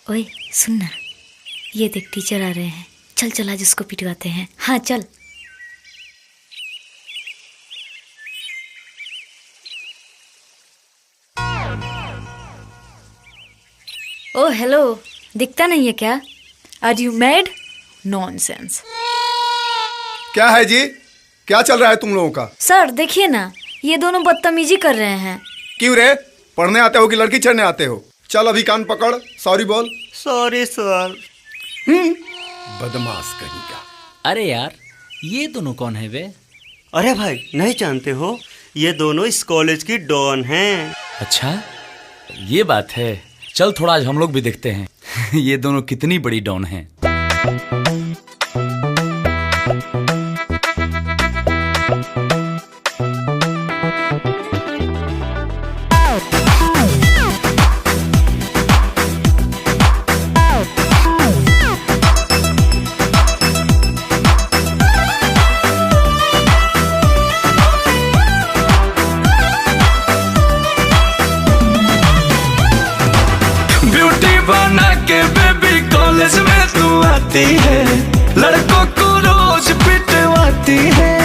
ओए सुन ना, ये देख टीचर आ रहे हैं। चल चल आज उसको पिटवाते हैं। हाँ चल। ओ हेलो, दिखता नहीं है क्या? आर यू मैड? नॉनसेंस। क्या है जी? क्या चल रहा है तुम लोगों का? सर देखिए ना, ये दोनों बदतमीजी कर रहे हैं। क्यों रे? पढ़ने आते हो कि लड़की छेड़ने आते हो? चल अभी कान पकड़, सॉरी बोल। सॉरी सर। बदमाश कहीं का। अरे यार, ये दोनों कौन है वे? अरे भाई नहीं जानते हो, ये दोनों इस कॉलेज की डॉन हैं। अच्छा ये बात है। चल थोड़ा आज हम लोग भी देखते हैं ये दोनों कितनी बड़ी डॉन हैं। बना के बेबी कॉलेज में तू आती है, लड़कों को रोज पिटवाती है।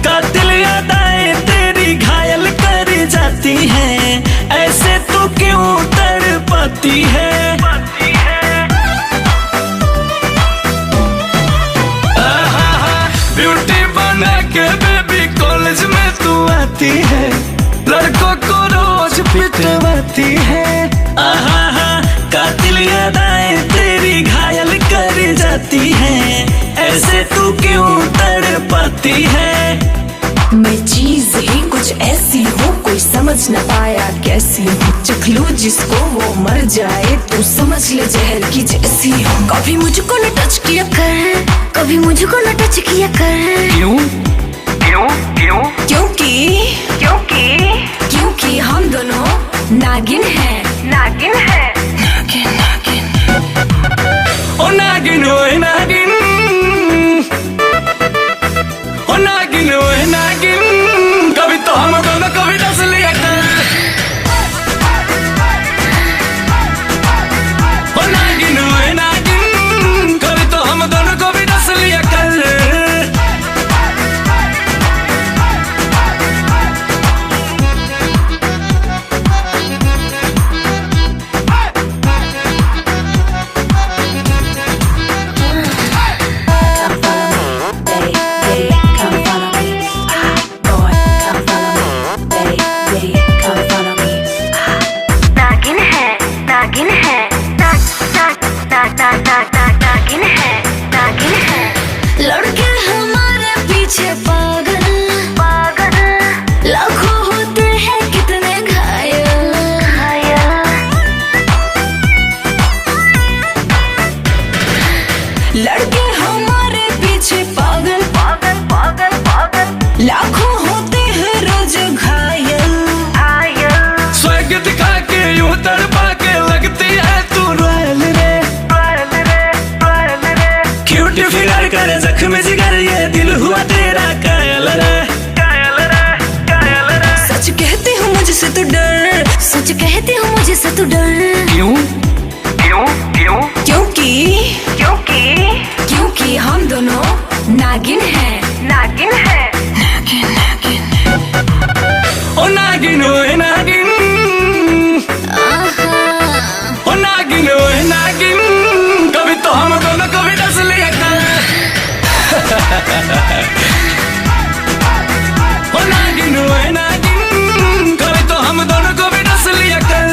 कातिल यादें तेरी घायल कर जाती हैं, ऐसे तू क्यों तड़पाती है? ब्यूटी बना के बेबी कॉलेज में तू आती है, लड़कों को रोज पिटवाती है। कातिल यादें तेरी घायल कर जाती हैं, ऐसे तू क्यों तड़पाती है? मैं चीज ही कुछ ऐसी हूँ, कोई समझ न पाया कैसी हूँ। चख लूं जिसको वो मर जाए, तू समझ ले जहर की जैसी हूँ। कभी मुझको न टच किया कर, कभी मुझको न टच किया कर। क्यों क्यों क्यों? क्योंकि हम दोनों नागिन हैं। नागिन ओ नागिन ओए नागिन, ओ नागिन ओए नागिन, कभी तो हम दोनों को भी डस लिया कर। ओ नागिन ओए नागिन, कभी तो हम दोनों को भी डस लिया कर। लड़के हमारे पीछे पागल लाखों होते हैं कितने घायल। लड़के हमारे पीछे पागल लाखों होते हैं रोज घायल। स्वर्ग दिखा के यूं तड़पा के लगती है तू रॉयल रे। क्यूट फिगर करे जख्म जिगर, ये दिल हुआ तेरा कायल रे। सच कहती हूँ मुझसे तू डर, सच कहती हूँ मुझसे तू डर। क्यों क्योंकि हम दोनों नागिन हैं। ओ नागिन ओए नागिन, ओ नागिन ओए नागिन, कभी तो हम दोनों को भी डस लिया कर। ओ नागिन ओए नागिन, कभी तो हम दोनों को भी डस लिया कर।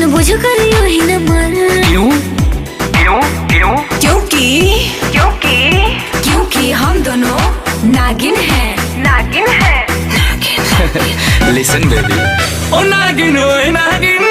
जान बुझ कर यूं ही न मर। क्यों क्यों क्यों क्योंकि क्योंकि क्योंकि हम दोनों नागिन हैं, नागिन हैं, नागिन। लिसन बेबी, ओ नागिन ओए नागिन